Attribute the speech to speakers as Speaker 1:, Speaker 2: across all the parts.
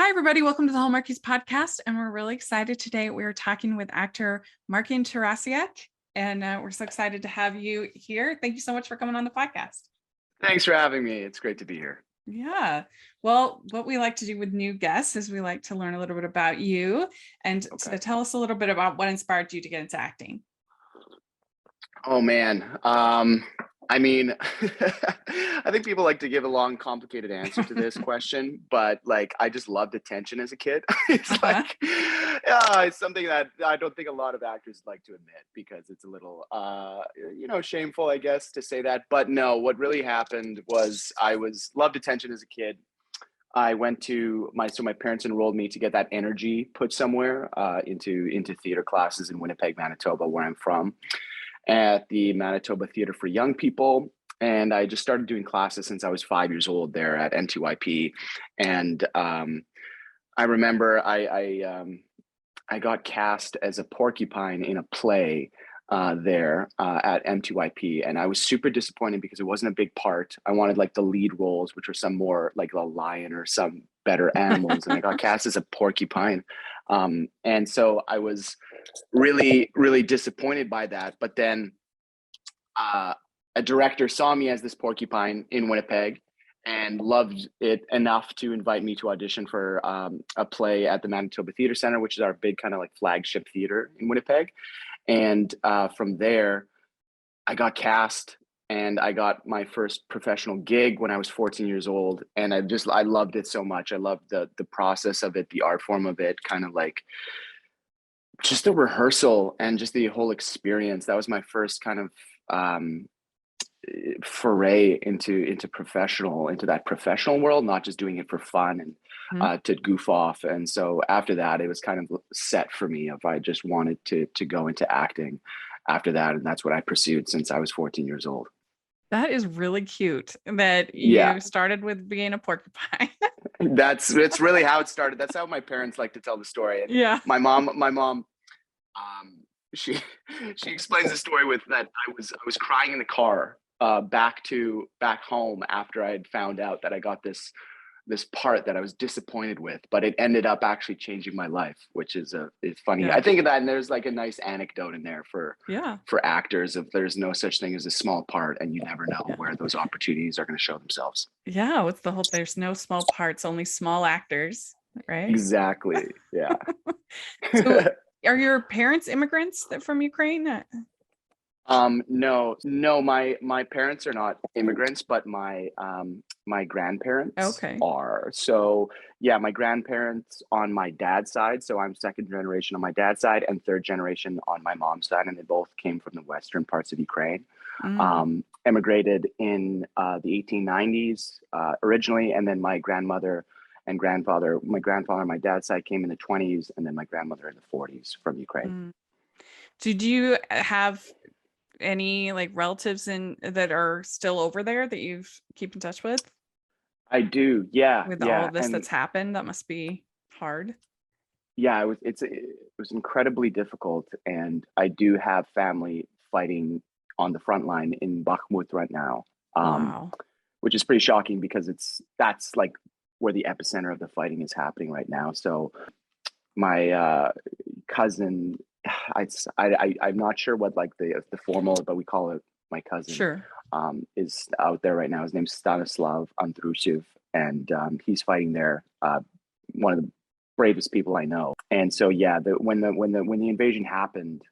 Speaker 1: Hi, everybody. Welcome to the Hallmarkies podcast. And we're really excited today. We're talking with actor Markian Tarasiuk, and we're so excited to have you here. Thank you so much for coming on the podcast.
Speaker 2: Thanks for having me. It's great to be here.
Speaker 1: Yeah. Well, what we like to do with new guests is we like to learn a little bit about you and to tell us a little bit about what inspired you to get into acting.
Speaker 2: Oh man. I mean, I think people like to give a long, complicated answer to this question, but like I just loved attention as a kid. It's something that I don't think a lot of actors like to admit because it's a little shameful, I guess, to say that. But no, what really happened was I was loved attention as a kid. I went to my parents enrolled me to get that energy put somewhere into theater classes in Winnipeg, Manitoba, where I'm from, at the Manitoba Theatre for Young People. And I just started doing classes since I was 5 years old there at MTYP. And I remember I got cast as a porcupine in a play there at MTYP. And I was super disappointed because it wasn't a big part. I wanted like the lead roles, which were some more like a lion or some better animals. And I got cast as a porcupine. And so I was really, really disappointed by that. But then a director saw me as this porcupine in Winnipeg and loved it enough to invite me to audition for a play at the Manitoba Theatre Centre, which is our big kind of like flagship theater in Winnipeg. And from there, I got cast and I got my first professional gig when I was 14 years old. And I loved it so much. I loved the process of it, the art form of it, kind of like just the rehearsal and just the whole experience. That was my first kind of foray into that professional world, not just doing it for fun and to goof off. And so after that, it was kind of set for me if I just wanted to go into acting after that. And that's what I pursued since I was 14 years old.
Speaker 1: That is really cute that you started with being a porcupine.
Speaker 2: That's really how it started. That's how my parents like to tell the story. And my mom, she explains the story with that I was crying in the car back home after I had found out that I got this part that I was disappointed with, but it ended up actually changing my life, which is funny. I think of that, and there's like a nice anecdote in there for actors of there's no such thing as a small part, and you never know where those opportunities are going to show themselves.
Speaker 1: Yeah, what's the whole there's no small parts, only small actors, right?
Speaker 2: Exactly. Yeah.
Speaker 1: So are your parents immigrants from Ukraine?
Speaker 2: No, my parents are not immigrants, but my grandparents are. So yeah, my grandparents on my dad's side. So I'm second generation on my dad's side and third generation on my mom's side. And they both came from the western parts of Ukraine. Emigrated in the 1890s originally. And then my grandmother and grandfather, my grandfather on my dad's side came in the 20s, and then my grandmother in the 40s from Ukraine.
Speaker 1: Did you have any like relatives that are still over there that you keep in touch with?
Speaker 2: I do. Yeah.
Speaker 1: With all of this that's happened, that must be hard.
Speaker 2: Yeah, it was incredibly difficult. And I do have family fighting on the front line in Bakhmut right now.
Speaker 1: Wow. Which
Speaker 2: is pretty shocking because that's like where the epicenter of the fighting is happening right now. So my cousin, I'm not sure what like the formal, but we call it my cousin.
Speaker 1: Sure.
Speaker 2: Is out there right now. His name's Stanislav Andrusev, and he's fighting there. One of the bravest people I know. And so yeah, when the invasion happened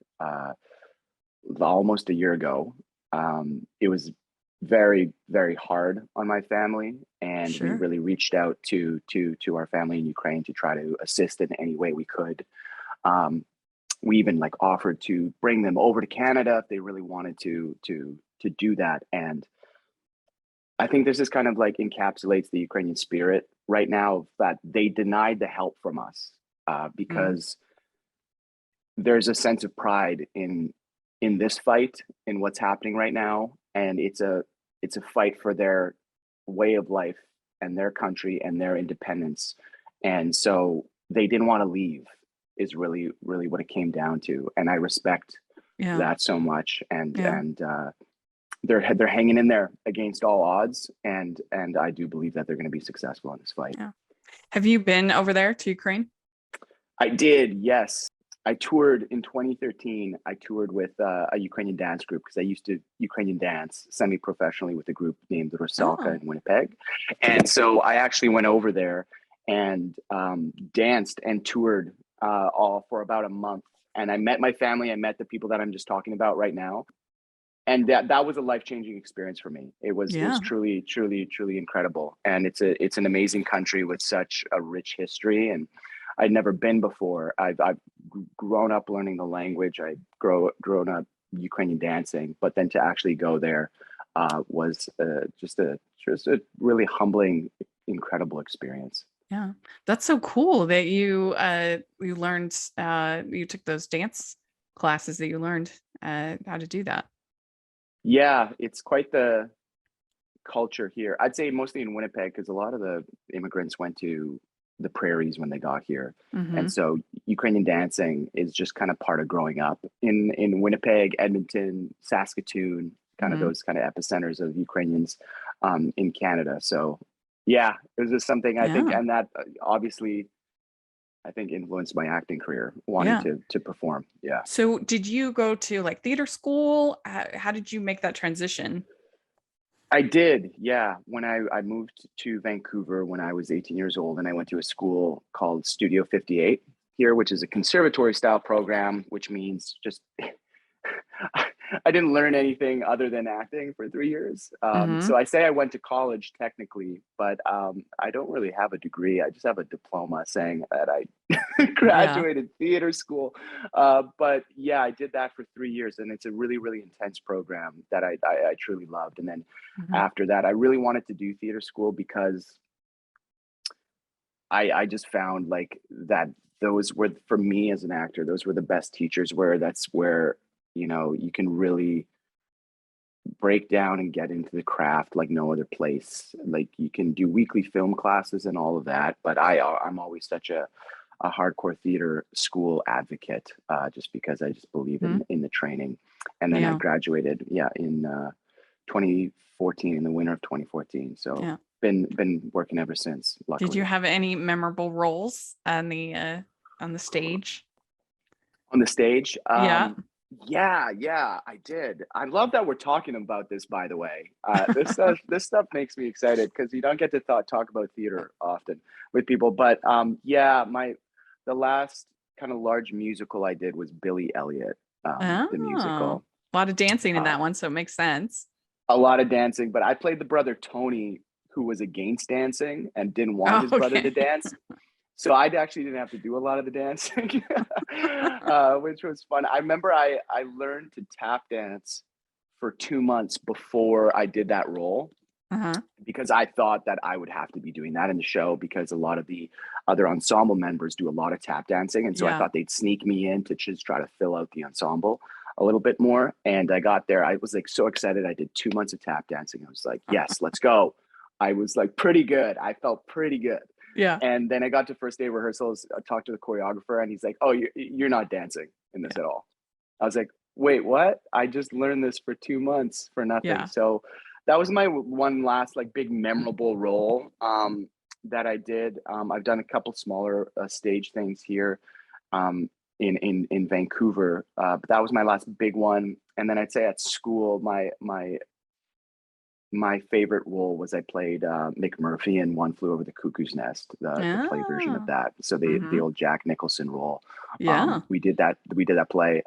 Speaker 2: almost a year ago, it was very, very hard on my family, and we really reached out to our family in Ukraine to try to assist in any way we could. We even like offered to bring them over to Canada if they really wanted to do that. And I think this is kind of like encapsulates the Ukrainian spirit right now, that they denied the help from us because there's a sense of pride in this fight, in what's happening right now. And it's a fight for their way of life and their country and their independence. And so they didn't want to leave is really, really what it came down to. And I respect that so much. And they're hanging in there against all odds. And I do believe that they're going to be successful in this fight.
Speaker 1: Yeah. Have you been over there to Ukraine?
Speaker 2: I did, yes. I toured in 2013. I toured with a Ukrainian dance group because I used to Ukrainian dance semi-professionally with a group named Rusalka
Speaker 1: Oh,
Speaker 2: in Winnipeg. And so I actually went over there and danced and toured all for about a month. And I met my family. I met the people that I'm just talking about right now. And that was a life-changing experience for me. It was
Speaker 1: yeah.
Speaker 2: truly incredible. And it's an amazing country with such a rich history. And I'd never been before. I've grown up learning the language. Grown up Ukrainian dancing, but then to actually go there was just a really humbling, incredible experience.
Speaker 1: Yeah. That's so cool that you learned you took those dance classes that you learned how to do that.
Speaker 2: Yeah, it's quite the culture here. I'd say mostly in Winnipeg because a lot of the immigrants went to the prairies when they got here. And
Speaker 1: Mm-hmm.
Speaker 2: so Ukrainian dancing is just kind of part of growing up in Winnipeg, Edmonton, Saskatoon, kind of
Speaker 1: Mm-hmm.
Speaker 2: those kind of epicenters of Ukrainians in Canada. So yeah, it was just something I think,
Speaker 1: Yeah.
Speaker 2: and that obviously I think influenced my acting career, wanting
Speaker 1: Yeah.
Speaker 2: to perform. Yeah.
Speaker 1: So did you go to like theater school? How did you make that transition?
Speaker 2: I did, yeah. When I moved to Vancouver when I was 18 years old, and I went to a school called Studio 58 here, which is a conservatory style program, which means just I didn't learn anything other than acting for 3 years.
Speaker 1: Mm-hmm.
Speaker 2: So I say I went to college technically, but I don't really have a degree. I just have a diploma saying that I
Speaker 1: Yeah.
Speaker 2: graduated theater school. But yeah, I did that for 3 years, and it's a really intense program that I truly loved. And then
Speaker 1: Mm-hmm.
Speaker 2: after that, I really wanted to do theater school because I just found like that those were for me as an actor, those were the best teachers where that's where, you can really break down and get into the craft like no other place. Like you can do weekly film classes and all of that, but I'm always such a hardcore theater school advocate, just because I just believe
Speaker 1: Mm-hmm.
Speaker 2: in the training. And then I
Speaker 1: Yeah.
Speaker 2: graduated, yeah, in 2014, in the winter of 2014. So
Speaker 1: Yeah.
Speaker 2: been working ever since,
Speaker 1: Did you
Speaker 2: luckily.
Speaker 1: have any memorable roles on the stage?
Speaker 2: On the stage,
Speaker 1: Yeah.
Speaker 2: yeah, I did. I love that we're talking about this, by the way. This stuff makes me excited because you don't get to talk about theater often with people. But yeah, my the last kind of large musical I did was Billy Elliot, the
Speaker 1: Oh,
Speaker 2: musical.
Speaker 1: a lot of dancing in
Speaker 2: Uh,
Speaker 1: that one, so it makes sense.
Speaker 2: a lot of dancing, but I played the brother Tony, who was against dancing and didn't want
Speaker 1: Oh,
Speaker 2: his brother to
Speaker 1: okay.
Speaker 2: dance. So I actually didn't have to do a lot of the dancing, which was fun. I remember I learned to tap dance for 2 months before I did that role
Speaker 1: Uh-huh.
Speaker 2: because I thought that I would have to be doing that in the show because a lot of the other ensemble members do a lot of tap dancing. And so I
Speaker 1: Yeah.
Speaker 2: thought they'd sneak me in to just try to fill out the ensemble a little bit more. And I got there. I was like so excited. I did 2 months of tap dancing. I was like, yes, let's go. I was like pretty good. I felt pretty good.
Speaker 1: Yeah.
Speaker 2: And then I got to first day rehearsals. I talked to the choreographer, and he's like, "Oh, you're not dancing in this
Speaker 1: Yeah.
Speaker 2: at all." I was like, "Wait, what? I just learned this for 2 months for nothing."
Speaker 1: Yeah.
Speaker 2: So that was my one last like big memorable role that I did. I've done a couple smaller stage things here in Vancouver, but that was my last big one. And then I'd say at school, my favorite role was I played McMurphy in One Flew Over the Cuckoo's Nest, the play version of
Speaker 1: Oh.
Speaker 2: that. So the
Speaker 1: Mm-hmm.
Speaker 2: old Jack Nicholson role.
Speaker 1: Yeah.
Speaker 2: We did that play.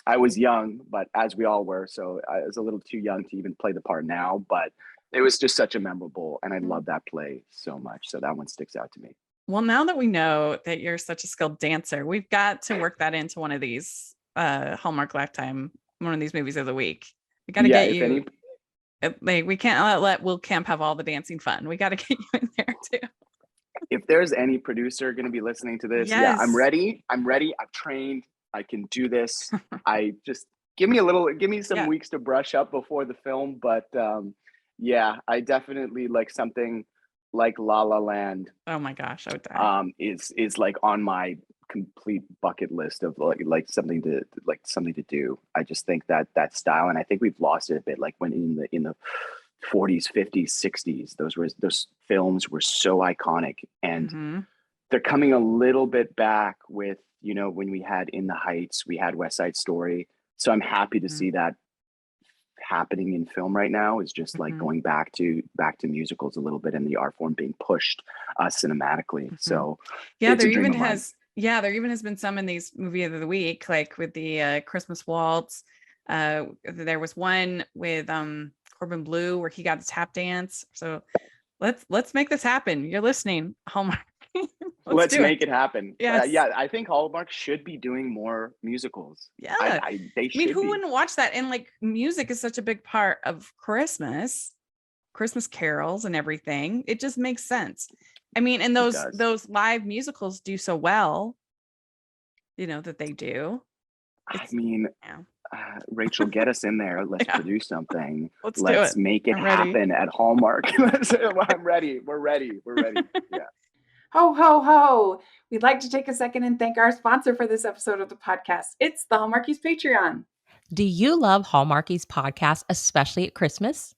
Speaker 2: I was young, but as we all were, so I was a little too young to even play the part now. But it was just such a memorable, and I love that play so much. So that one sticks out to me.
Speaker 1: Well, now that we know that you're such a skilled dancer, we've got to work that into one of these Hallmark Lifetime, one of these movies of the week. We got to
Speaker 2: Yeah,
Speaker 1: get
Speaker 2: if
Speaker 1: you
Speaker 2: any,
Speaker 1: like we can't let Will Camp have all the dancing fun. We got to get you in there too.
Speaker 2: if there's any producer going to be listening to this, yeah, I'm
Speaker 1: Yes.
Speaker 2: ready. I'm ready. I've trained. I can do this. I just give me some
Speaker 1: Yeah.
Speaker 2: weeks to brush up before the film. But yeah, I definitely like something like La La Land
Speaker 1: Oh my gosh, I would die.
Speaker 2: is like on my complete bucket list of like something to do. I just think that that style, and I think we've lost it a bit. Like when in the 40s, 50s, 60s. Those films were so iconic, and
Speaker 1: Hmm.
Speaker 2: they're coming a little bit back with, when we had In the Heights, we had West Side Story. So I'm happy to see that happening in film right now, is just like
Speaker 1: Hmm.
Speaker 2: going back to musicals a little bit, and the art form being pushed cinematically.
Speaker 1: Hmm.
Speaker 2: So
Speaker 1: Yeah,
Speaker 2: it's a dream of mine.
Speaker 1: there even has been some in these movie of the week, like with the Christmas Waltz. There was one with Corbin Blue where he got a tap dance. So let's make this happen. You're listening, Hallmark. Let's
Speaker 2: Let's
Speaker 1: do
Speaker 2: make
Speaker 1: it.
Speaker 2: it happen.
Speaker 1: Yes.
Speaker 2: Yeah, I think Hallmark should be doing more musicals.
Speaker 1: Yeah.
Speaker 2: They
Speaker 1: I mean,
Speaker 2: should
Speaker 1: who
Speaker 2: be.
Speaker 1: wouldn't watch that? And like music is such a big part of Christmas carols and everything. It just makes sense. I mean, and
Speaker 2: It
Speaker 1: those
Speaker 2: does.
Speaker 1: those live musicals do so well, that they do.
Speaker 2: I
Speaker 1: It's
Speaker 2: mean,
Speaker 1: yeah.
Speaker 2: Rachel, get us in there. Let's
Speaker 1: Yeah,
Speaker 2: produce something.
Speaker 1: let's do
Speaker 2: Let's
Speaker 1: it.
Speaker 2: make it
Speaker 1: I'm ready.
Speaker 2: happen at Hallmark. I'm ready. We're ready. We're ready. Yeah.
Speaker 3: Ho, ho, ho. We'd like to take a second and thank our sponsor for this episode of the podcast. It's the Hallmarkies Patreon.
Speaker 4: Do you love Hallmarkies podcast, especially at Christmas?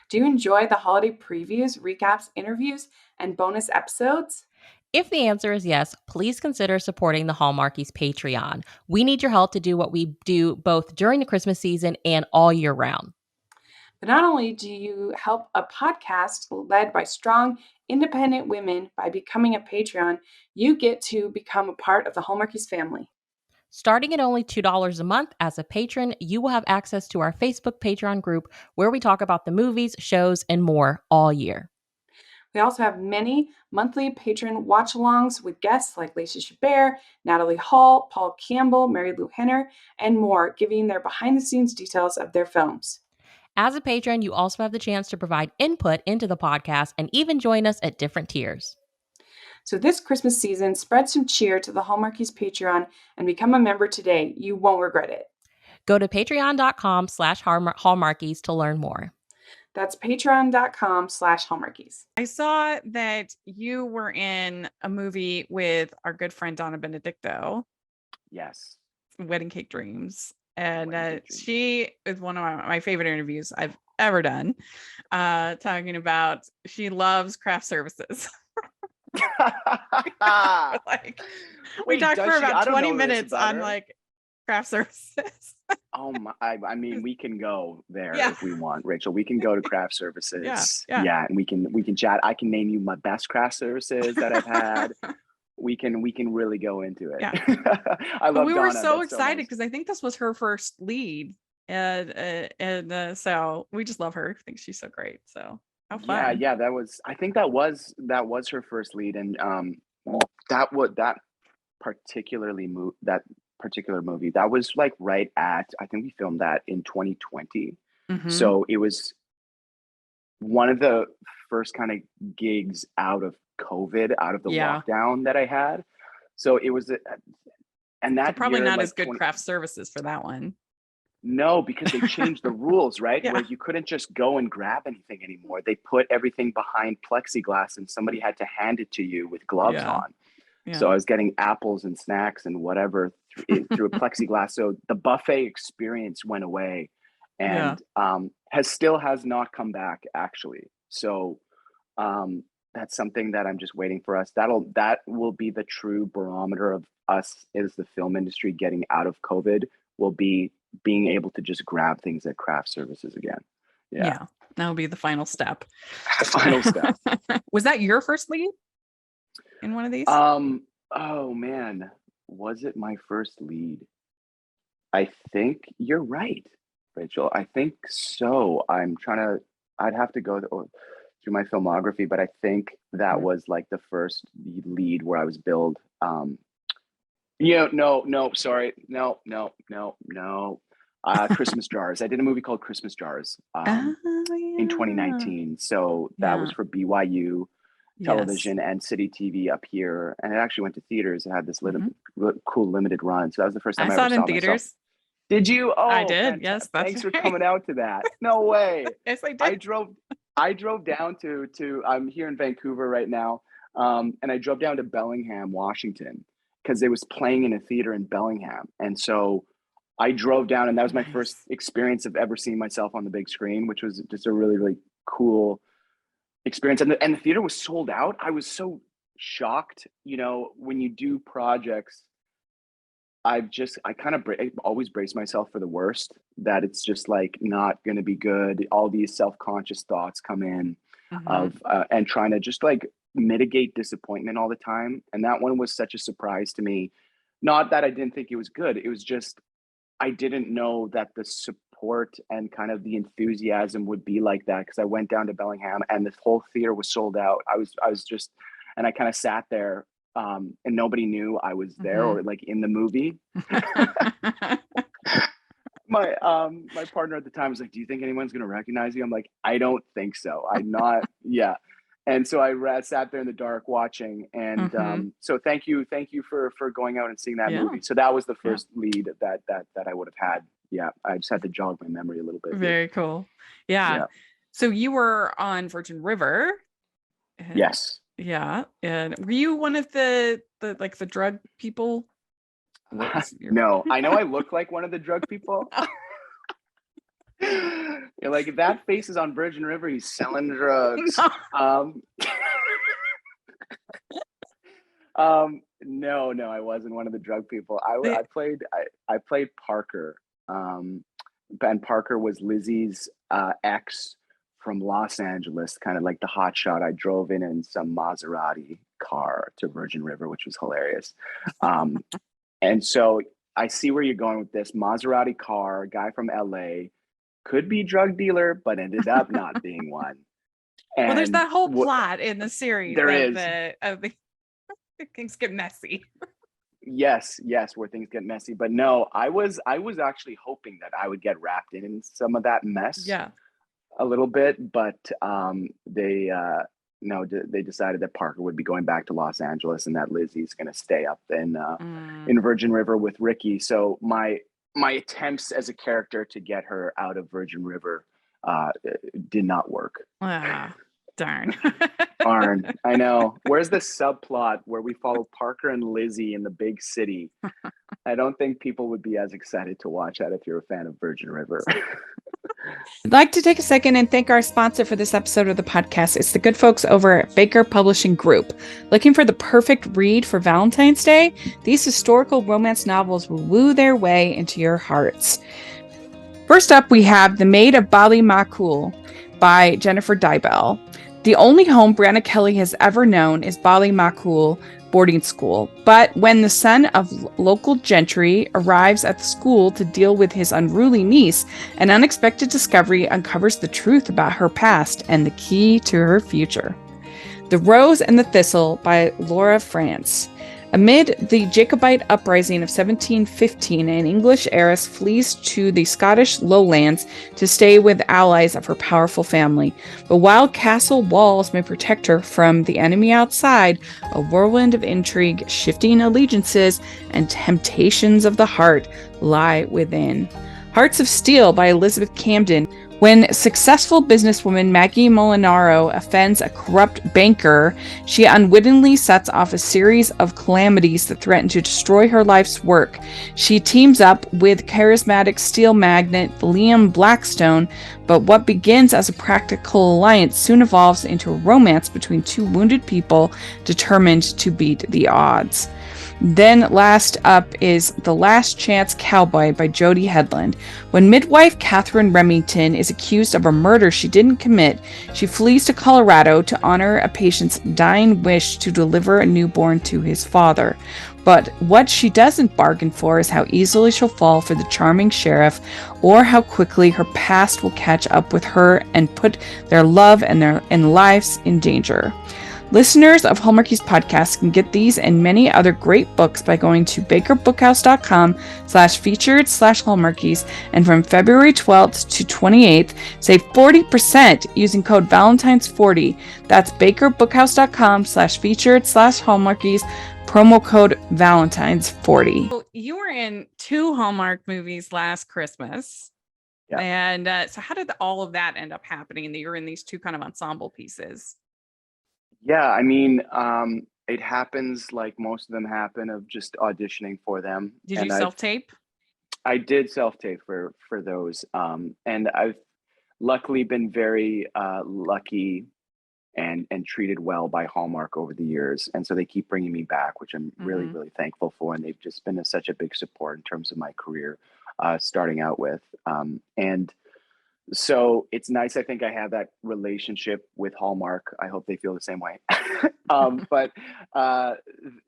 Speaker 3: Do you enjoy the holiday previews, recaps, interviews, and bonus episodes?
Speaker 4: If the answer is yes, please consider supporting the Hallmarkies Patreon. We need your help to do what we do both during the Christmas season and all year round.
Speaker 3: But not only do you help a podcast led by strong, independent women by becoming a Patreon, you get to become a part of the Hallmarkies family.
Speaker 4: Starting at only $2 a month as a patron, you will have access to our Facebook Patreon group where we talk about the movies, shows, and more all year.
Speaker 3: We also have many monthly patron watch-alongs with guests like Lacey Chabert, Natalie Hall, Paul Campbell, Mary Lou Henner, and more, giving their behind-the-scenes details of their films.
Speaker 4: As a patron, you also have the chance to provide input into the podcast and even join us at different tiers.
Speaker 3: So this Christmas season, spread some cheer to the Hallmarkies Patreon and become a member today. You won't regret it.
Speaker 4: Go to patreon.com/hallmarkies to learn more.
Speaker 3: That's patreon.com/Hallmarkies.
Speaker 1: I saw that you were in a movie with our good friend Donna Benedicto,
Speaker 2: Yes.
Speaker 1: Wedding Cake Dreams. And
Speaker 2: Wedding Cake Dreams.
Speaker 1: she is one of my favorite interviews I've ever done, talking about she loves craft services. Like we
Speaker 2: Wait,
Speaker 1: talked
Speaker 2: does
Speaker 1: for
Speaker 2: she?
Speaker 1: about
Speaker 2: I don't
Speaker 1: 20
Speaker 2: know this
Speaker 1: minutes
Speaker 2: about
Speaker 1: on
Speaker 2: her.
Speaker 1: like craft services.
Speaker 2: Oh my! I mean, we can go there
Speaker 1: Yeah.
Speaker 2: if we want, Rachel. We can go to craft services.
Speaker 1: Yeah.
Speaker 2: And we can chat. I can name you my best craft services that I've had. We can really go into it.
Speaker 1: Yeah.
Speaker 2: I
Speaker 1: But
Speaker 2: love
Speaker 1: we were
Speaker 2: Donna.
Speaker 1: so
Speaker 2: That's
Speaker 1: excited
Speaker 2: nice.
Speaker 1: because I think this was her first lead. And so we just love her. I think she's so great. So how fun.
Speaker 2: Yeah. I think that was her first lead, and that particular movie, that was like right at, I think we filmed that in 2020.
Speaker 1: Mhm.
Speaker 2: So it was one of the first kind of gigs out of COVID, out of the
Speaker 1: Yeah.
Speaker 2: lockdown that I had. So it was, and
Speaker 1: So
Speaker 2: that
Speaker 1: probably
Speaker 2: year,
Speaker 1: not
Speaker 2: like
Speaker 1: as good craft services for that one.
Speaker 2: no, because they changed the rules, right?
Speaker 1: Yeah.
Speaker 2: Where you couldn't just go and grab anything anymore. They put everything behind plexiglass, and somebody had to hand it to you with gloves
Speaker 1: Yeah.
Speaker 2: on.
Speaker 1: Yeah.
Speaker 2: So I was getting apples and snacks and whatever through a plexiglass. So the buffet experience went away, and has not come back actually. So that's something that I'm just waiting for us. That will be the true barometer of us as the film industry getting out of COVID. Will be being able to just grab things at craft services again.
Speaker 1: Yeah. That would be the final step.
Speaker 2: The final step.
Speaker 1: Was that your first lead in one of these?
Speaker 2: Oh man, was it my first lead? I think you're right, Rachel. I think so. I'd have to go through my filmography, but I think that was like the first lead where I was billed. No, sorry. No. Christmas Jars. I did a movie called Christmas Jars in 2019. So that was for BYU television and City TV up here, and it actually went to theaters. It had this cool limited run. So that was the first time I
Speaker 1: saw
Speaker 2: ever
Speaker 1: it in
Speaker 2: saw
Speaker 1: theaters.
Speaker 2: myself. Did you? Oh,
Speaker 1: I did.
Speaker 2: fantastic.
Speaker 1: Yes, that's
Speaker 2: thanks for
Speaker 1: right.
Speaker 2: coming out to that. No way.
Speaker 1: Yes, I did.
Speaker 2: I drove down to I'm here in Vancouver right now, and I drove down to Bellingham, Washington, because it was playing in a theater in Bellingham, and so I drove down, and that was my first experience of ever seeing myself on the big screen, which was just a really, really cool experience. And the theater was sold out. I was so shocked. You know, when you do projects, I always brace myself for the worst, that it's just like not going to be good. All these self-conscious thoughts come in
Speaker 1: Mhm.
Speaker 2: and trying to just like mitigate disappointment all the time. And that one was such a surprise to me. Not that I didn't think it was good. It was just, I didn't know that the support and kind of the enthusiasm would be like that. Cause I went down to Bellingham and the whole theater was sold out. I was just, and I kind of sat there and nobody knew I was there
Speaker 1: Mhm.
Speaker 2: or like in the movie. My partner at the time was like, "Do you think anyone's gonna recognize you?" I'm like, "I don't think so. I'm not." Yeah, and so sat there in the dark watching, and
Speaker 1: Mhm.
Speaker 2: so thank you for going out and seeing that
Speaker 1: Yeah.
Speaker 2: movie. So that was the
Speaker 1: Yeah.
Speaker 2: first lead that I would have had. Yeah, I just had to jog my memory a little bit here.
Speaker 1: Very cool. Yeah.
Speaker 2: Yeah.
Speaker 1: So you were on Virgin River. And
Speaker 2: Yes.
Speaker 1: yeah. And were you one of the like the drug people? What was your
Speaker 2: No, I know I look like one of the drug people. You're like, if that face is on Virgin River, he's selling drugs.
Speaker 1: No.
Speaker 2: No, I wasn't one of the drug people.
Speaker 1: The-
Speaker 2: I played Parker. And Parker was Lizzie's ex from Los Angeles, kind of like the hot shot. I drove in some Maserati car to Virgin River, which was hilarious. And so I see where you're going with this. Maserati car, guy from LA, could be drug dealer, but ended up not being one.
Speaker 1: well, there's
Speaker 2: And
Speaker 1: that whole plot in the series
Speaker 2: there
Speaker 1: of
Speaker 2: is.
Speaker 1: the things get messy.
Speaker 2: Yes, where things get messy. But no, I was actually hoping that I would get wrapped in some of that mess
Speaker 1: Yeah.
Speaker 2: a little bit, but they no, they decided that Parker would be going back to Los Angeles and that Lizzie's going to stay up in Virgin River with Ricky. So my attempts as a character to get her out of Virgin River did not work.
Speaker 1: Ah, darn.
Speaker 2: Darn, I know. Where's the subplot where we follow Parker and Lizzie in the big city? I don't think people would be as excited to watch that if you're a fan of Virgin River.
Speaker 3: I'd like to take a second and thank our sponsor for this episode of the podcast. It's the good folks over at Baker Publishing Group. Looking for the perfect read for Valentine's Day? These historical romance novels will woo their way into your hearts. First up, we have The Maid of Ballymacool by Jennifer Dybel. The only home Brianna Kelly has ever known is Ballymacool boarding school. But when the son of local gentry arrives at the school to deal with his unruly niece, an unexpected discovery uncovers the truth about her past and the key to her future. The Rose and the Thistle by Laura France. Amid the Jacobite uprising of 1715, an English heiress flees to the Scottish lowlands to stay with allies of her powerful family. But while castle walls may protect her from the enemy outside, a whirlwind of intrigue, shifting allegiances, and temptations of the heart lie within. Hearts of Steel by Elizabeth Camden. When successful businesswoman Maggie Molinaro offends a corrupt banker, she unwittingly sets off a series of calamities that threaten to destroy her life's work. She teams up with charismatic steel magnate Liam Blackstone, but what begins as a practical alliance soon evolves into a romance between two wounded people determined to beat the odds. Then last up is The Last Chance Cowboy by Jody Headland. When midwife Catherine Remington is accused of a murder she didn't commit, she flees to Colorado to honor a patient's dying wish to deliver a newborn to his father. But what she doesn't bargain for is how easily she'll fall for the charming sheriff, or how quickly her past will catch up with her and put their love and lives in danger. Listeners of Hallmarkies podcast can get these and many other great books by going to bakerbookhouse.com/featured/Hallmarkies, and from February 12th to 28th, save 40% using code Valentines40. That's bakerbookhouse.com/featured/Hallmarkies, promo code Valentines40.
Speaker 1: So you were in 2 Hallmark movies last Christmas.
Speaker 2: Yeah.
Speaker 1: And so how did all of that end up happening that you're in these 2 kind of ensemble pieces?
Speaker 2: Yeah, I mean, it happens like most of them happen, of just auditioning for them.
Speaker 1: Did
Speaker 2: And
Speaker 1: you self-tape?
Speaker 2: I did self-tape for those. And luckily been very lucky and treated well by Hallmark over the years, and so they keep bringing me back, which I'm really
Speaker 1: Mm-hmm.
Speaker 2: really thankful for. And they've just been such a big support in terms of my career, starting out with, and so it's nice. I think I have that relationship with Hallmark. I hope they feel the same way. But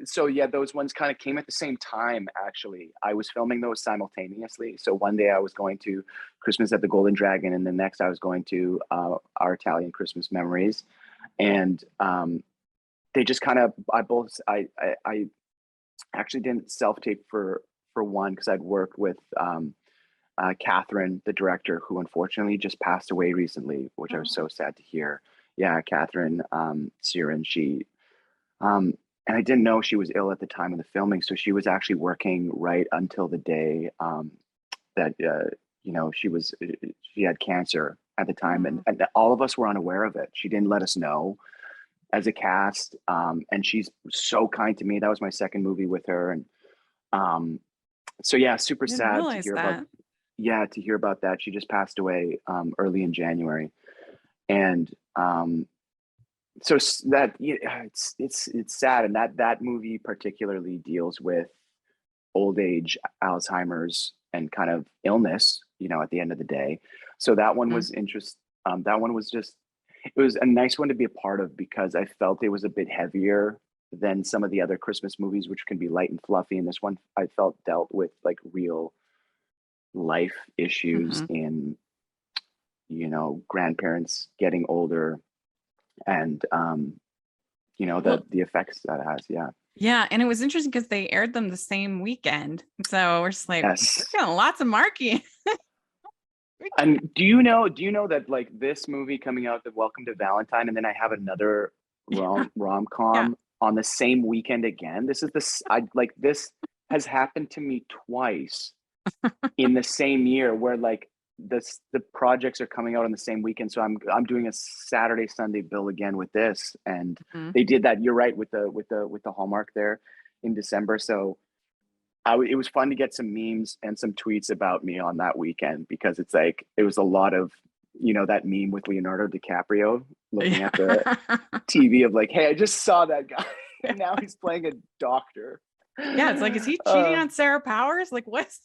Speaker 2: so yeah, those ones kind of came at the same time. Actually, I was filming those simultaneously. So one day I was going to Christmas at the Golden Dragon, and the next I was going to Our Italian Christmas Memories, and they just kind of I actually didn't self tape for one because I'd worked with Catherine, the director, who unfortunately just passed away recently, which I was
Speaker 1: Oh.
Speaker 2: so sad to hear. Yeah, Catherine Siren, and I didn't know she was ill at the time of the filming, so she was actually working right until the day that she had cancer at the time,
Speaker 1: Oh.
Speaker 2: and all of us were unaware of it. She didn't let us know as a cast, and she's so kind to me. That was my second movie with her, and so yeah, super
Speaker 1: I didn't
Speaker 2: sad to
Speaker 1: realize
Speaker 2: hear about.
Speaker 1: that.
Speaker 2: Yeah, to hear about that. She just passed away early in January, and so that yeah, it's sad, and that movie particularly deals with old age, Alzheimer's, and kind of illness. At the end of the day, so that one
Speaker 1: Mm.
Speaker 2: was interest. That one was just, it was a nice one to be a part of because I felt it was a bit heavier than some of the other Christmas movies, which can be light and fluffy. And this one I felt dealt with like real life issues
Speaker 1: Mm-hmm.
Speaker 2: in grandparents getting older, and
Speaker 1: Well,
Speaker 2: the effects that has. Yeah.
Speaker 1: yeah, and it was interesting because they aired them the same weekend. So we're just like, we're
Speaker 2: Yes.
Speaker 1: getting lots of Marky.
Speaker 2: And do you know that like this movie coming out, the Welcome to Valentine, and then I have another
Speaker 1: Yeah, yeah.
Speaker 2: rom-com on the same weekend again. This has happened to me twice in the same year, where like the projects are coming out on the same weekend. So I'm doing a Saturday Sunday bill again with this, and
Speaker 1: Mhm.
Speaker 2: they did that. You're right, with the Hallmark there in December. So it was fun to get some memes and some tweets about me on that weekend, because it's like it was a lot of that meme with Leonardo DiCaprio looking
Speaker 1: Yeah.
Speaker 2: at the TV of like, hey, I just saw that guy and now he's playing a doctor.
Speaker 1: Yeah, it's like, is he cheating
Speaker 2: Uh,
Speaker 1: on Sarah Powers? Like, what's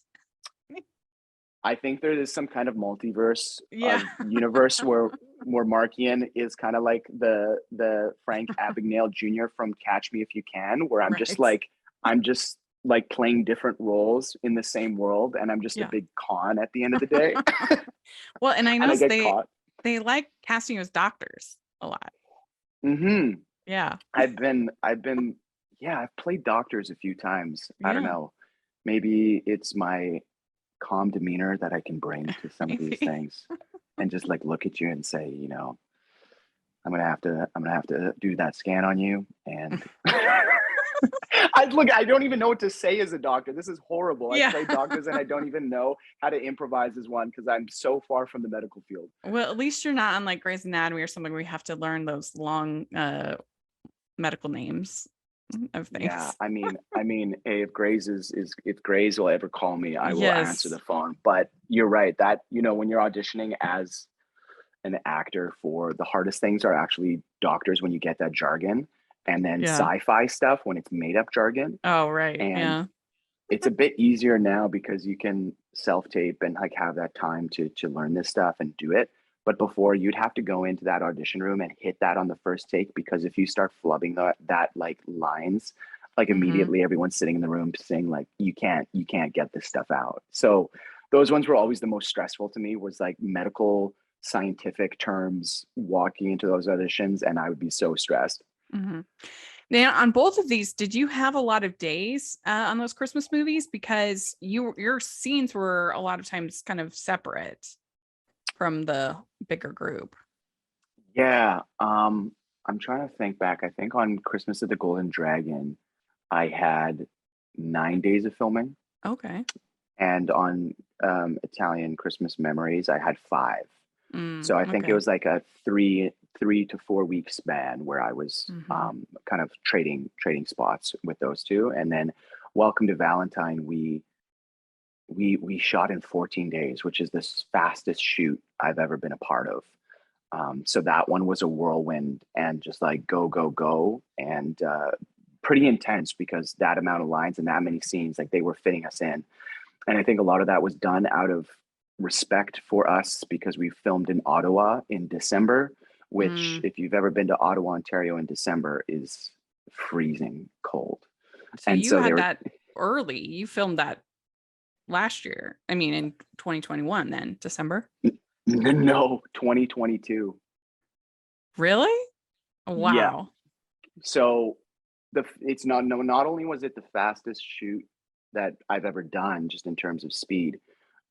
Speaker 2: I think there is some kind of multiverse
Speaker 1: yeah.
Speaker 2: universe where Markian is kind of like the Frank Abagnale Jr. from Catch Me If You Can, where
Speaker 1: Right.
Speaker 2: I'm just like playing different roles in the same world, and I'm just a
Speaker 1: Yeah.
Speaker 2: big con at the end of the day,
Speaker 1: Well, and I
Speaker 2: and I
Speaker 1: noticed
Speaker 2: get
Speaker 1: they
Speaker 2: caught.
Speaker 1: they like casting you as doctors a lot.
Speaker 2: Hmm.
Speaker 1: Yeah.
Speaker 2: I've been yeah, I've played doctors a few times. I don't
Speaker 1: Yeah.
Speaker 2: know. Maybe it's my calm demeanor that I can bring to some of these
Speaker 1: Maybe.
Speaker 2: things, and just like look at you and say, I'm gonna have to do that scan on you. And I don't even know what to say as a doctor. This is horrible. I
Speaker 1: Yeah.
Speaker 2: play doctors and I don't even know how to improvise as one because I'm so far from the medical field.
Speaker 1: Well, at least you're not on like Grey's Anatomy or something where you have to learn those long medical names of
Speaker 2: Yeah,
Speaker 1: things.
Speaker 2: I mean, hey, if Grays will ever call me, I will answer
Speaker 1: Yes.
Speaker 2: the phone. But you're right that when you're auditioning as an actor, for the hardest things are actually doctors, when you get that jargon, and then
Speaker 1: Yeah.
Speaker 2: sci-fi stuff when it's made up jargon.
Speaker 1: Oh, right.
Speaker 2: And
Speaker 1: Yeah.
Speaker 2: it's a bit easier now because you can self-tape and like have that time to learn this stuff and do it. But before, you'd have to go into that audition room and hit that on the first take, because if you start flubbing that like lines, like
Speaker 1: Mm-hmm.
Speaker 2: immediately everyone's sitting in the room saying like, you can't get this stuff out. So those ones were always the most stressful to me, was like medical scientific terms walking into those auditions, and I would be so stressed.
Speaker 1: Mm-hmm. Now, on both of these, did you have a lot of days on those Christmas movies? Because your scenes were a lot of times kind of separate from the bigger group.
Speaker 2: Yeah, I'm trying to think back. I think on Christmas at the Golden Dragon, I had 9 days of filming,
Speaker 1: Okay.
Speaker 2: and on Italian Christmas Memories, I had 5. So I think it
Speaker 1: Okay.
Speaker 2: was like a three to 4 week span where I was
Speaker 1: Mm-hmm.
Speaker 2: kind of trading spots with those two, and then Welcome to Valentine, we shot in 14 days, which is the fastest shoot I've ever been a part of. So that one was a whirlwind and just like go, go, go. And pretty intense because that amount of lines and that many scenes, like they were fitting us in. And I think a lot of that was done out of respect for us because we filmed in Ottawa in December, which if you've ever been to Ottawa, Ontario in December is freezing cold.
Speaker 1: So
Speaker 2: And
Speaker 1: you
Speaker 2: so they
Speaker 1: had
Speaker 2: were,
Speaker 1: that early. You filmed that last year. I mean, in 2021, then December.
Speaker 2: no, 2022.
Speaker 1: Really?
Speaker 2: Yeah.
Speaker 1: Wow.
Speaker 2: So it's not only was it the fastest shoot that I've ever done just in terms of speed,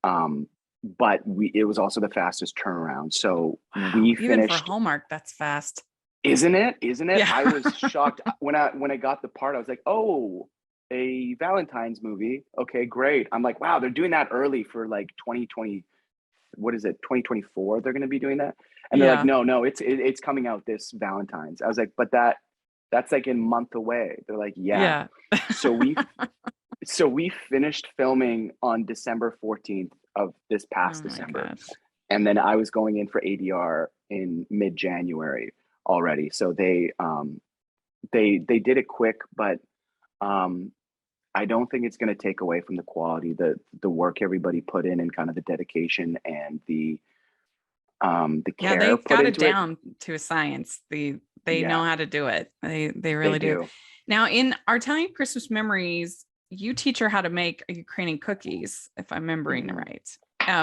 Speaker 2: but it was also the fastest turnaround. So
Speaker 1: Wow.
Speaker 2: we
Speaker 1: Even for
Speaker 2: finished.
Speaker 1: Hallmark, that's fast.
Speaker 2: Isn't it?
Speaker 1: Yeah.
Speaker 2: I was shocked when I got the part. I was like, oh, a Valentine's movie. Okay, great. I'm like, wow, they're doing that early for like 2020. What is it? 2024. They're going to be doing that, and they're like, no, it's coming out this Valentine's. I was like, but that's like a month away. They're like, yeah. So we finished filming on December 14th of this past December.
Speaker 1: Gosh.
Speaker 2: And then I was going in for ADR in mid-January already. So they did it quick, but I don't think it's going to take away from the quality, the work everybody put in and kind of the dedication and the care
Speaker 1: they've
Speaker 2: put
Speaker 1: got it
Speaker 2: into
Speaker 1: down to a science. They know how to do it. They really do. Now, in our Italian Christmas Memories, you teach her how to make Ukrainian cookies, if I'm remembering right.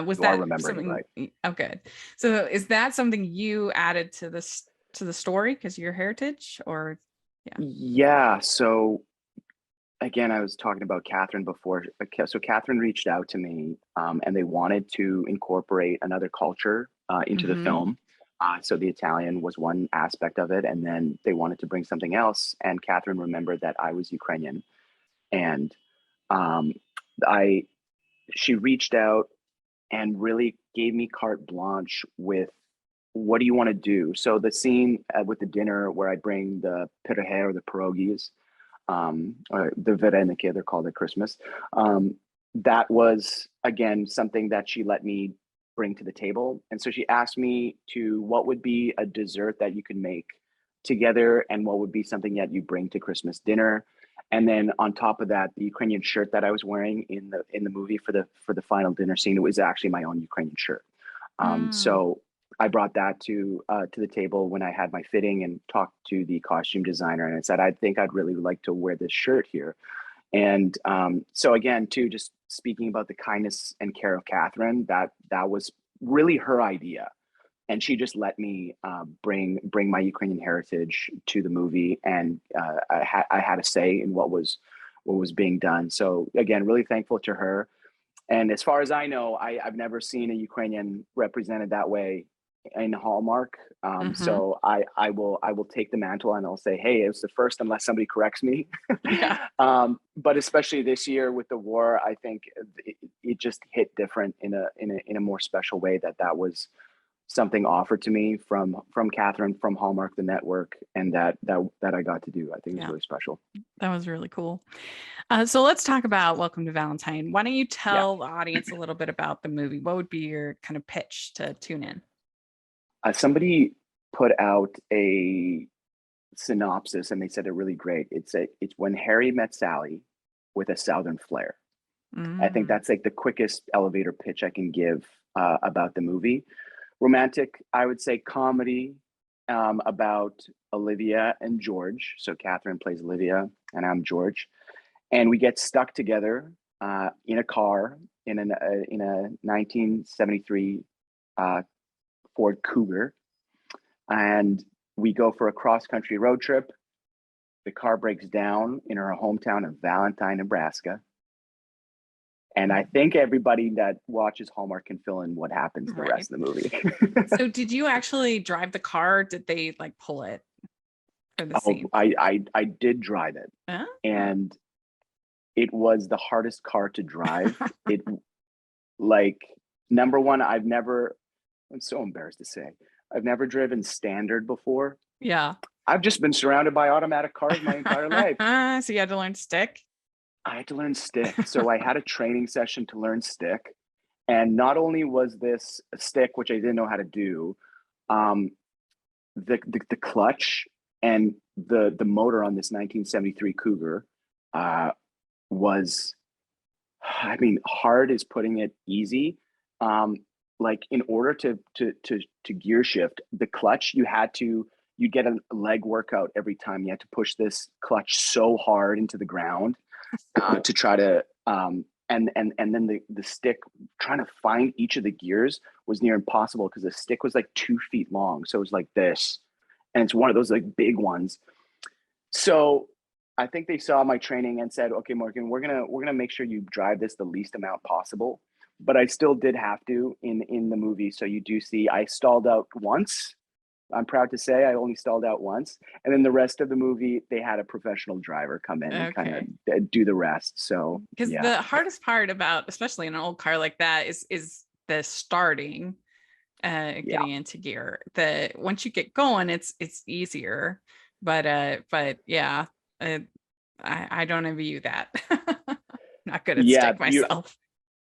Speaker 1: Was that something? Right. Oh, good. So, is that something you added to the story because of your heritage, or?
Speaker 2: Yeah. So, again, I was talking about Catherine before. So, Catherine reached out to me, and they wanted to incorporate another culture into the film. So the Italian was one aspect of it, and then they wanted to bring something else. And Catherine remembered that I was Ukrainian, and she reached out and really gave me carte blanche with what do you want to do. So the scene with the dinner where I bring the pirohe or the pierogies, or the vareniki, they're called at Christmas. That was again something that she let me bring to the table. And so she asked me what would be a dessert that you could make together and what would be something that you bring to Christmas dinner. And then on top of that, the Ukrainian shirt that I was wearing in the movie for the final dinner scene, it was actually my own Ukrainian shirt. So I brought that to the table when I had my fitting and talked to the costume designer, and I said, I think I'd really like to wear this shirt here. And so again, too, just speaking about the kindness and care of Catherine, that was really her idea. And she just let me bring my Ukrainian heritage to the movie, and I had a say in what was being done. So again, really thankful to her. And as far as I know, I've never seen a Ukrainian represented that way in Hallmark. So I will take the mantle and I'll say, hey, it's the first unless somebody corrects me. But especially this year with the war, I think it just hit different in a more special way that was something offered to me from Catherine, from Hallmark, the network, and that I got to do. I think it was really special.
Speaker 1: That was really cool. So let's talk about Welcome to Valentine. Why don't you tell the audience a little bit about the movie? What would be your kind of pitch to tune in?
Speaker 2: Somebody put out a synopsis and they said it really great. It's when Harry met Sally with a Southern flair. I think that's like the quickest elevator pitch I can give about the movie. Romantic, I would say comedy about Olivia and George. So Catherine plays Olivia and I'm George. And we get stuck together in a car in a 1973 Ford Cougar. And we go for a cross-country road trip. The car breaks down in her hometown of Valentine, Nebraska. And I think everybody that watches Hallmark can fill in what happens the rest of the movie.
Speaker 1: So did you actually drive the car? Did they like pull it for the scene?
Speaker 2: I did drive it. And it was the hardest car to drive. It number one, I'm so embarrassed to say, I've never driven standard before.
Speaker 1: Yeah.
Speaker 2: I've just been surrounded by automatic cars my entire life.
Speaker 1: So you had to learn stick?
Speaker 2: I had to learn stick. So I had a training session to learn stick. And not only was this a stick, which I didn't know how to do, um, the clutch and the motor on this 1973 Cougar was, I mean, hard is putting it easy. Like in order to gear shift the clutch, you'd get a leg workout every time. You had to push this clutch so hard into the ground to try to and then the stick, trying to find each of the gears was near impossible because the stick was like 2 feet long. So it was like this, and it's one of those like big ones. So I think they saw my training and said, okay, Morgan, we're gonna make sure you drive this the least amount possible. But I still did have to in the movie. So you do see I stalled out once. I'm proud to say I only stalled out once. And then the rest of the movie, they had a professional driver come in and kind of do the rest. So
Speaker 1: because
Speaker 2: yeah.
Speaker 1: the hardest part about, especially in an old car like that, is the starting, getting into gear. The once you get going, it's easier. But yeah, I don't envy you that. Not good at stick myself.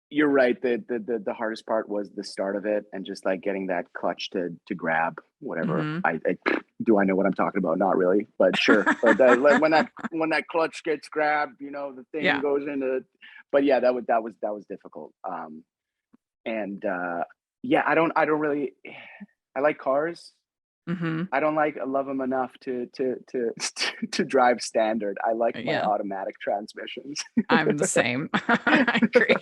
Speaker 2: You're right. The hardest part was the start of it and just like getting that clutch to grab whatever. I do I know what I'm talking about? Not really, but sure. But when that clutch gets grabbed, you know, the thing goes into. But yeah, that was difficult. Yeah, I don't really. I like cars. I love them enough to drive standard. I like my automatic transmissions.
Speaker 1: I'm the same. I agree.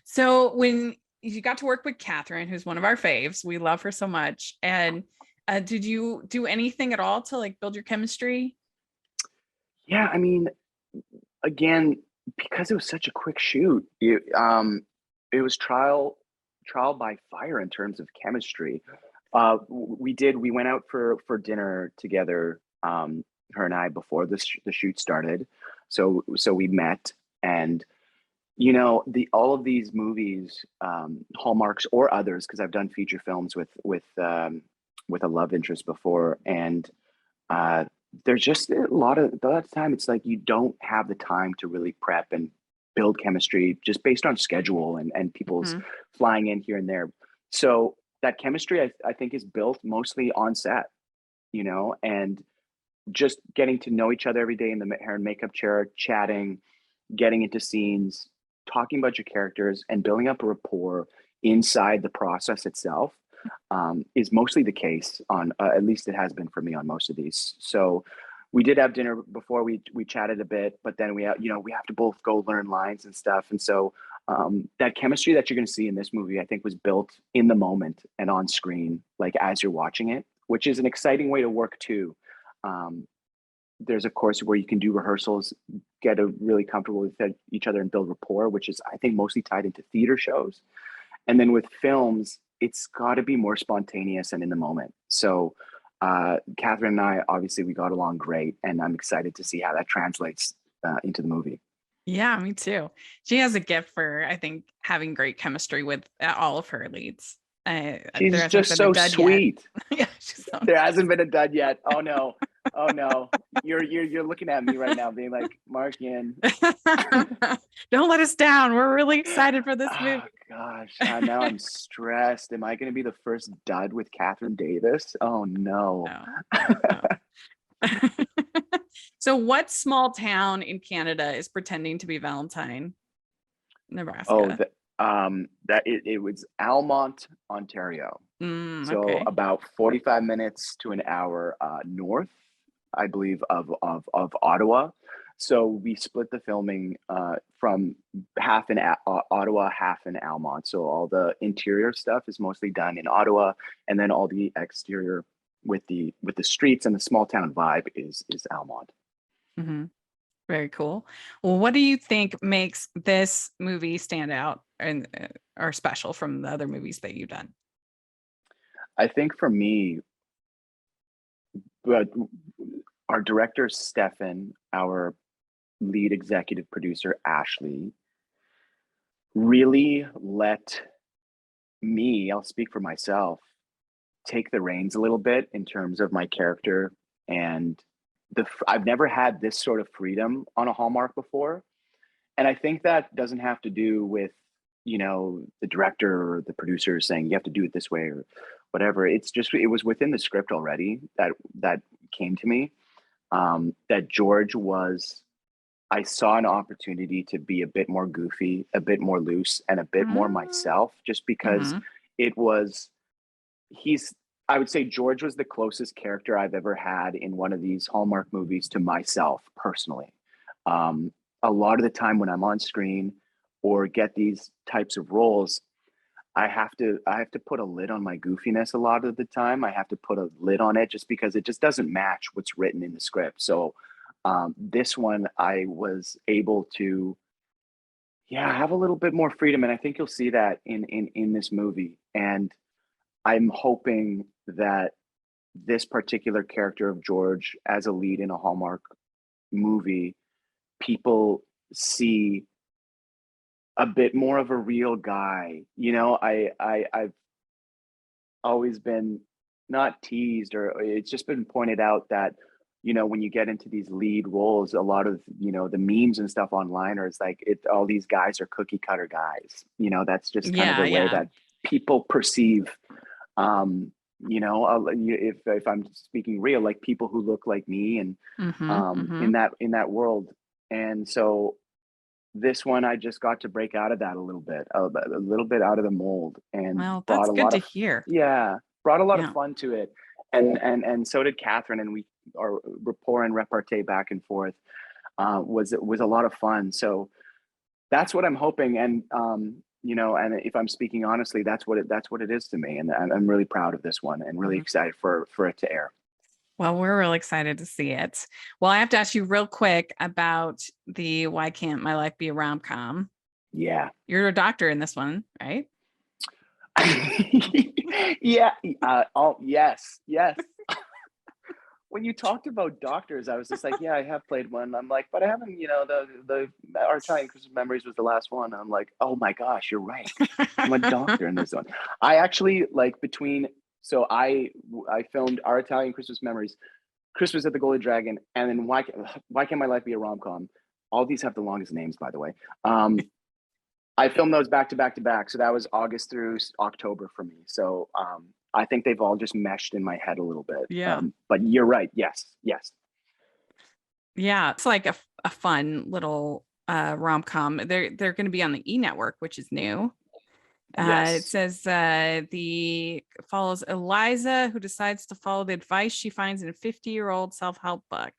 Speaker 1: So when you got to work with Catherine, who's one of our faves, we love her so much. And did you do anything at all to like build your chemistry?
Speaker 2: Yeah, I mean, again, because it was such a quick shoot, it was trial by fire in terms of chemistry. We went out for dinner together, her and I, before the shoot started. So we met, and you know, all of these movies, Hallmarks or others, because I've done feature films with a love interest before, and there's just a lot of time. It's like you don't have the time to really prep and build chemistry just based on schedule and people's flying in here and there. So that chemistry, I think, is built mostly on set, you know, and just getting to know each other every day in the hair and makeup chair, chatting, getting into scenes, talking about your characters, and building up a rapport inside the process itself is mostly the case on, at least it has been for me on most of these. So we did have dinner before, we chatted a bit, but then we have to both go learn lines and stuff. And so that chemistry that you're going to see in this movie, I think, was built in the moment and on screen, like as you're watching it, which is an exciting way to work too. There's of course where you can do rehearsals, get really comfortable with each other and build rapport, which is, I think, mostly tied into theater shows. And then with films, it's got to be more spontaneous and in the moment. So Catherine and I, obviously, we got along great, and I'm excited to see how that translates into the movie.
Speaker 1: Yeah, me too. She has a gift for, I think, having great chemistry with all of her leads.
Speaker 2: She's just so sweet.
Speaker 1: Yeah, she's so
Speaker 2: there hasn't been a dud yet. Oh no. You're looking at me right now being like, Markian,
Speaker 1: don't let us down. We're really excited for this movie.
Speaker 2: Gosh, now I'm stressed. Am I going to be the first dud with Catherine Davis? Oh no.
Speaker 1: So what small town in Canada is pretending to be Valentine? Nebraska.
Speaker 2: It was Almont, Ontario. So about 45 minutes to an hour north, I believe, of Ottawa. So we split the filming from half in Ottawa, half in Almont. So all the interior stuff is mostly done in Ottawa, and then all the exterior with the streets and the small town vibe is Almont.
Speaker 1: Very cool. Well, what do you think makes this movie stand out and or special from the other movies that you've done?
Speaker 2: I think for me, but our director Stefan, our lead executive producer Ashley, really let me, I'll speak for myself, take the reins a little bit in terms of my character. And I've never had this sort of freedom on a Hallmark before. And I think that doesn't have to do with, the director or the producer saying you have to do it this way or whatever. It was within the script already that came to me. That George was, I saw an opportunity to be a bit more goofy, a bit more loose, and a bit more myself, just because it was, I would say George was the closest character I've ever had in one of these Hallmark movies to myself personally. A lot of the time when I'm on screen or get these types of roles, I have to put a lid on my goofiness a lot of the time. I have to put a lid on it just because it just doesn't match what's written in the script. So this one, I was able to, have a little bit more freedom, and I think you'll see that in this movie. And I'm hoping that this particular character of George as a lead in a Hallmark movie, people see a bit more of a real guy. I've always been not teased, or it's just been pointed out that when you get into these lead roles, a lot of the memes and stuff online are, it's like all these guys are cookie cutter guys. That's just kind of the way that people perceive. If I'm speaking real, like people who look like me, and in that world. And so this one, I just got to break out of that a little bit out of the mold, and
Speaker 1: that's good to hear.
Speaker 2: Brought a lot of fun to it, and so did Catherine, and our rapport and repartee back and forth was a lot of fun. So that's what I'm hoping, and and if I'm speaking honestly, that's what it is to me, and I'm really proud of this one and really excited for it to air.
Speaker 1: Well, we're really excited to see it. Well, I have to ask you real quick about the Why Can't My Life Be a Rom-Com?
Speaker 2: Yeah.
Speaker 1: You're a doctor in this one, right?
Speaker 2: Yeah. Yes. When you talked about doctors, I was just like, yeah, I have played one. I'm like, but I haven't, the Our Italian Christmas Memories was the last one. I'm like, oh my gosh, you're right. I'm a doctor in this one. I actually so I filmed Our Italian Christmas Memories, Christmas at the Golden Dragon, and then Why Can't My Life Be a Rom-Com? All these have the longest names, by the way. I filmed those back to back to back. So that was August through October for me. So I think they've all just meshed in my head a little bit.
Speaker 1: Yeah.
Speaker 2: But you're right. Yes.
Speaker 1: Yeah. It's like a fun little rom-com. They're going to be on the E Network, which is new. It says follows Eliza, who decides to follow the advice she finds in a 50-year-old self-help book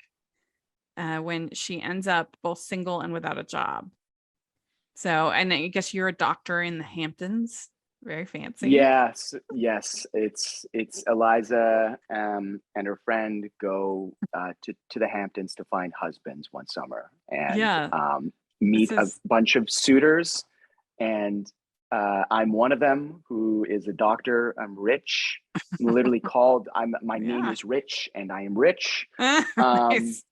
Speaker 1: when she ends up both single and without a job. So, and I guess you're a doctor in the Hamptons. Very fancy.
Speaker 2: Yes. It's Eliza and her friend go to the Hamptons to find husbands one summer, and meet a bunch of suitors, and I'm one of them who is a doctor. I'm rich. I'm literally called. My name is Rich, and I am rich.
Speaker 1: Nice.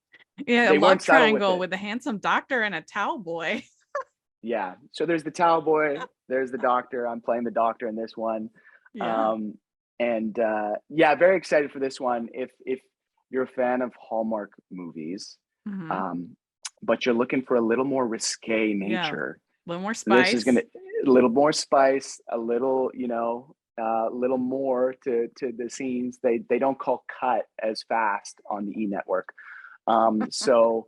Speaker 1: Yeah, a love triangle with a handsome doctor and a towel boy.
Speaker 2: Yeah. So there's the towel boy. There's the doctor. I'm playing the doctor in this one.
Speaker 1: Yeah.
Speaker 2: Very excited for this one. If you're a fan of Hallmark movies, but you're looking for a little more risque nature,
Speaker 1: a little more spice.
Speaker 2: This is a little more spice, a little, little more to the scenes. They don't call cut as fast on the E Network. So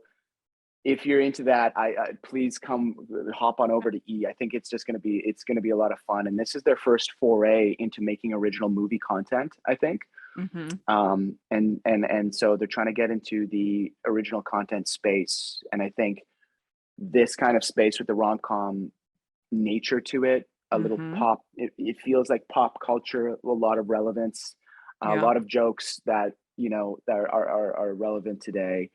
Speaker 2: if you're into that, I please hop on over to E. I think it's going to be a lot of fun. And this is their first foray into making original movie content, I think. And so they're trying to get into the original content space. And I think this kind of space with the rom-com nature to it, a little pop, it feels like pop culture, a lot of relevance, a lot of jokes that, that are relevant today.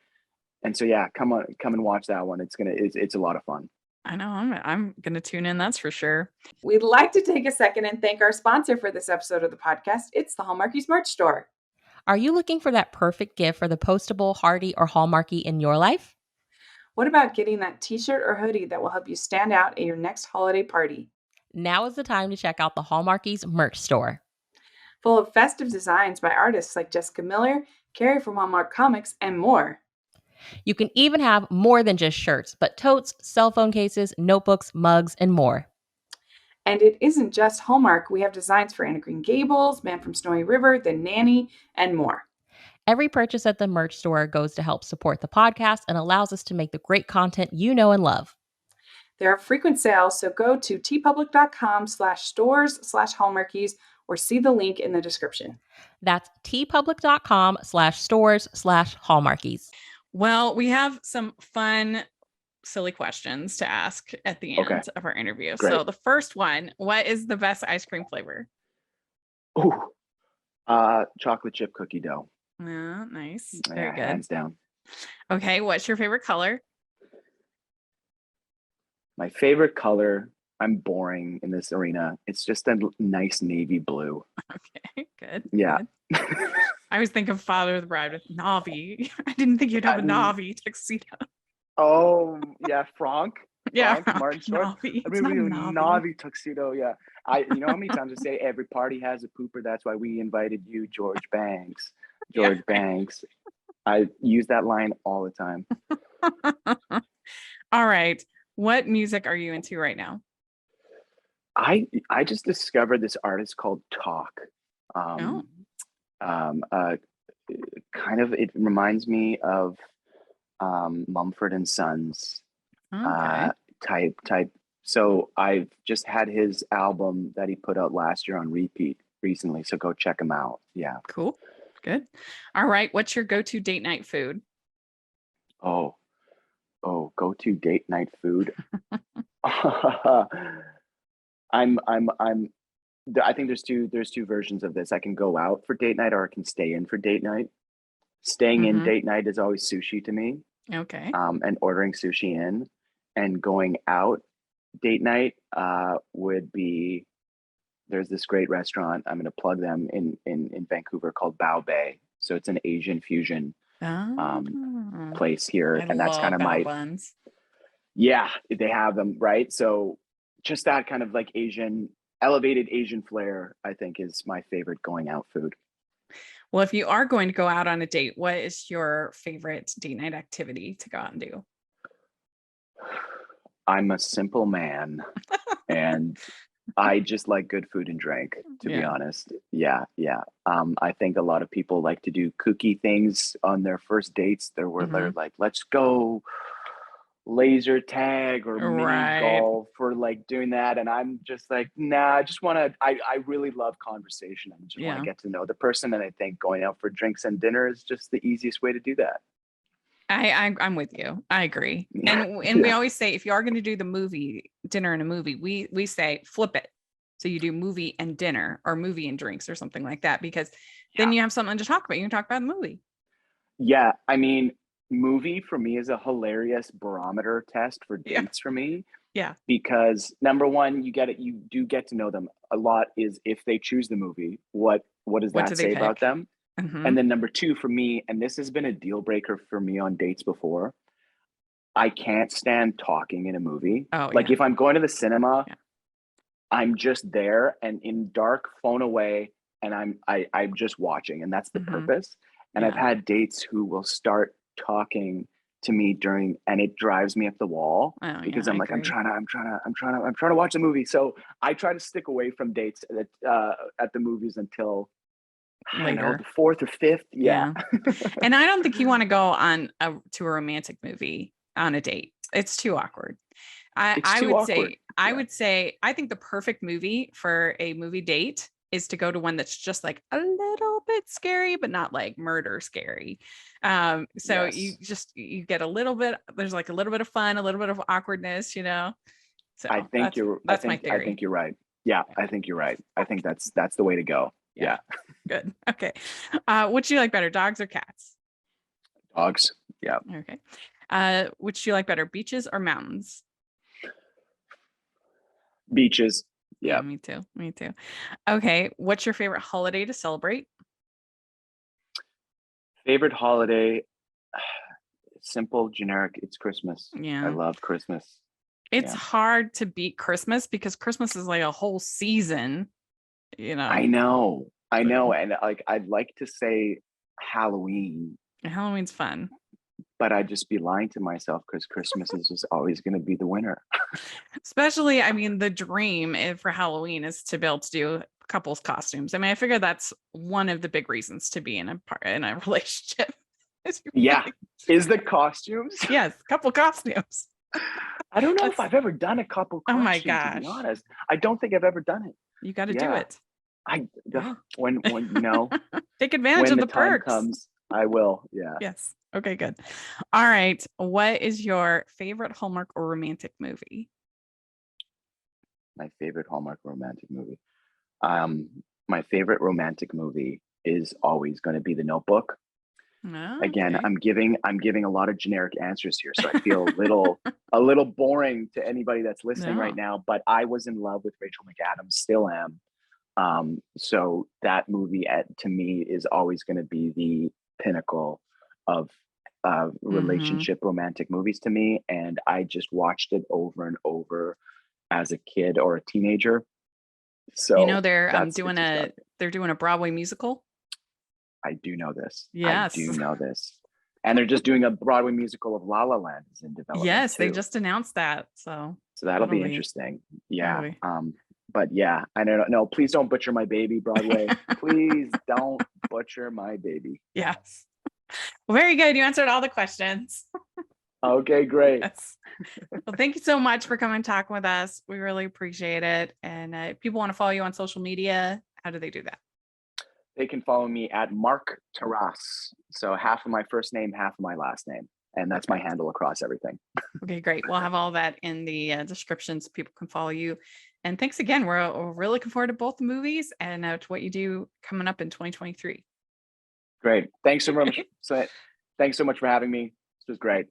Speaker 2: And so, come and watch that one. It's a lot of fun.
Speaker 1: I know I'm going to tune in. That's for sure.
Speaker 3: We'd like to take a second and thank our sponsor for this episode of the podcast. It's the Hallmarkies merch store.
Speaker 4: Are you looking for that perfect gift for the postable, hearty, or Hallmarky in your life?
Speaker 3: What about getting that t-shirt or hoodie that will help you stand out at your next holiday party?
Speaker 4: Now is the time to check out the Hallmarkies merch store.
Speaker 3: Full of festive designs by artists like Jessica Miller, Carrie from Hallmark Comics, and more.
Speaker 4: You can even have more than just shirts, but totes, cell phone cases, notebooks, mugs, and more.
Speaker 3: And it isn't just Hallmark. We have designs for Anna Green Gables, Man from Snowy River, The Nanny, and more.
Speaker 4: Every purchase at the merch store goes to help support the podcast and allows us to make the great content you know and love.
Speaker 3: There are frequent sales, so go to tpublic.com/stores/hallmarkies or see the link in the description.
Speaker 4: That's tpublic.com/stores/hallmarkies.
Speaker 1: Well, we have some fun, silly questions to ask at the end
Speaker 2: Okay.
Speaker 1: of our interview.
Speaker 2: Great.
Speaker 1: So the first one, what is the best ice cream flavor?
Speaker 2: Ooh, chocolate chip cookie dough.
Speaker 1: Yeah, nice. Very good.
Speaker 2: Hands down.
Speaker 1: Okay, what's your favorite color?
Speaker 2: My favorite color, I'm boring in this arena. It's just a nice navy blue.
Speaker 1: Okay, good.
Speaker 2: Yeah.
Speaker 1: Good. I was thinking Father of the Bride with Navi. I didn't think you'd have a Navi tuxedo.
Speaker 2: Oh, yeah, Frank.
Speaker 1: Yeah,
Speaker 2: Frank, Martin Short.
Speaker 1: Navi.
Speaker 2: I
Speaker 1: It's not
Speaker 2: mean,
Speaker 1: Navi.
Speaker 2: Navi tuxedo, yeah. You know how many times I say every party has a pooper? That's why we invited you, George Banks. George Banks. I use that line all the time.
Speaker 1: All right. What music are you into right now?
Speaker 2: I just discovered this artist called Talk.
Speaker 1: Oh.
Speaker 2: Kind of, it reminds me of Mumford and Sons
Speaker 1: Okay.
Speaker 2: type. So I've just had his album that he put out last year on repeat recently. So go check him out. Yeah.
Speaker 1: Cool. Good. All right. What's your go-to date night food?
Speaker 2: Oh, go-to date night food. I think there's two versions of this. I can go out for date night or I can stay in for date night. Staying in date night is always sushi to me.
Speaker 1: Okay.
Speaker 2: And ordering sushi in, and going out date night would be, there's this great restaurant, I'm going to plug them in Vancouver, called Bao Bay. So it's an Asian fusion place here, and that's kind of my
Speaker 1: buns.
Speaker 2: Yeah, they have them, right? So just that kind of like elevated Asian flair, I think, is my favorite going out food.
Speaker 1: Well, if you are going to go out on a date, what is your favorite date night activity to go out and do?
Speaker 2: I'm a simple man and I just like good food and drink, to be honest. Yeah. I think a lot of people like to do kooky things on their first dates. They're like, let's go laser tag or mini golf, or like doing that. And I'm just like, nah, I really love conversation. I just want to get to know the person. And I think going out for drinks and dinner is just the easiest way to do that.
Speaker 1: I'm with you. I agree. And we always say, if you are going to do the dinner and a movie, we say flip it. So you do movie and dinner, or movie and drinks, or something like that, because then you have something to talk about. You can talk about the movie. Yeah.
Speaker 2: I mean, movie for me is a hilarious barometer test for dates for me.
Speaker 1: Yeah.
Speaker 2: Because number one, you do get to know them a lot. Is if they choose the movie, what does that say about them? And then number two for me, and this has been a deal breaker for me on dates before, I can't stand talking in a movie. If I'm going to the cinema, I'm just there and in dark, phone away, and I'm just watching, and that's the purpose. And I've had dates who will start talking to me and it drives me up the wall, because I'm like, I'm trying to watch a movie. So I try to stick away from dates at the movies until later, the fourth or fifth. Yeah.
Speaker 1: And I don't think you want to go to a romantic movie on a date. It's too awkward. I would say I think the perfect movie for a movie date is to go to one that's just like a little bit scary, but not like murder scary. You get a little bit, there's like a little bit of fun, a little bit of awkwardness, So
Speaker 2: I think that's my theory. I think you're right. Yeah, I think you're right. I think that's the way to go. Yeah.
Speaker 1: Good. Okay. Which do you like better, dogs or cats?
Speaker 2: Dogs. Yeah.
Speaker 1: Okay. Which do you like better, beaches or mountains?
Speaker 2: Beaches. Yeah.
Speaker 1: Me too. Okay. What's your favorite holiday to celebrate?
Speaker 2: Favorite holiday? Simple, generic. It's Christmas.
Speaker 1: Yeah.
Speaker 2: I love Christmas.
Speaker 1: It's hard to beat Christmas, because Christmas is like a whole season,
Speaker 2: I know. And like, I'd like to say Halloween.
Speaker 1: Halloween's fun.
Speaker 2: but I'd just be lying to myself because Christmas is just always going to be the winner.
Speaker 1: Especially, I mean, the dream for Halloween is to be able to do couples costumes. I mean, I figure that's one of the big reasons to be in a relationship.
Speaker 2: Yeah. Is the costumes?
Speaker 1: Yes, couple costumes.
Speaker 2: I don't know if I've ever done a couple
Speaker 1: Oh my
Speaker 2: costume, to be
Speaker 1: gosh.
Speaker 2: honest. I don't think I've ever done it.
Speaker 1: You got to do
Speaker 2: Yeah.
Speaker 1: it.
Speaker 2: When
Speaker 1: Take advantage
Speaker 2: when
Speaker 1: of
Speaker 2: the
Speaker 1: the
Speaker 2: time
Speaker 1: perks.
Speaker 2: comes, I will. Yeah.
Speaker 1: Yes. Okay, good. All right. What is your favorite Hallmark or romantic movie?
Speaker 2: My favorite Hallmark romantic movie. My favorite romantic movie is always going to be The Notebook.
Speaker 1: Oh,
Speaker 2: Again,
Speaker 1: okay.
Speaker 2: I'm giving a lot of generic answers here, so I feel a little boring to anybody that's listening right now. But I was in love with Rachel McAdams, still am. So that movie to me is always going to be the pinnacle of relationship romantic movies to me, and I just watched it over and over as a kid or a teenager. So
Speaker 1: they're
Speaker 2: that's
Speaker 1: doing
Speaker 2: just
Speaker 1: they're doing a Broadway musical.
Speaker 2: I do know this.
Speaker 1: Yes.
Speaker 2: I do know this. And they're just doing a Broadway musical of La La Land is in development.
Speaker 1: Yes,
Speaker 2: too.
Speaker 1: they just announced that. So
Speaker 2: that'll be interesting. Yeah.
Speaker 1: Really.
Speaker 2: But yeah, I don't know. Please don't butcher my baby, Broadway. Please don't butcher my baby.
Speaker 1: Yes. Well, very good. You answered all the questions.
Speaker 2: Okay, great.
Speaker 1: Yes. Well, thank you so much for coming and talking with us. We really appreciate it. And if people want to follow you on social media, how do they do that?
Speaker 2: They can follow me at Mark Taras. So half of my first name, half of my last name. And that's my handle across everything.
Speaker 1: Okay, great. We'll have all that in the description so people can follow you. And thanks again. We're really looking forward to both the movies and to what you do coming up in 2023.
Speaker 2: Great. Thanks so much. Thanks so much for having me. This was great.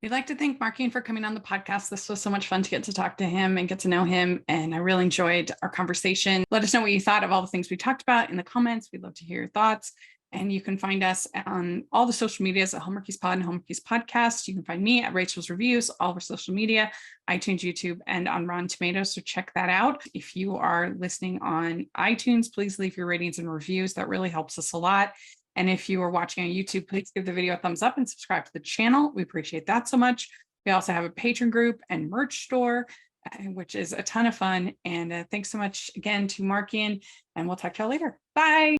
Speaker 1: We'd like to thank Markian for coming on the podcast. This was so much fun to get to talk to him and get to know him. And I really enjoyed our conversation. Let us know what you thought of all the things we talked about in the comments. We'd love to hear your thoughts. And you can find us on all the social medias at Hallmarkies Pod and Hallmarkies Podcast. You can find me at Rachel's Reviews, all of our social media, iTunes, YouTube, and on Rotten Tomatoes. So check that out. If you are listening on iTunes, please leave your ratings and reviews. That really helps us a lot. And if you are watching on YouTube, please give the video a thumbs up and subscribe to the channel. We appreciate that so much. We also have a patron group and merch store, which is a ton of fun. And thanks so much again to Markian, and we'll talk to y'all later. Bye.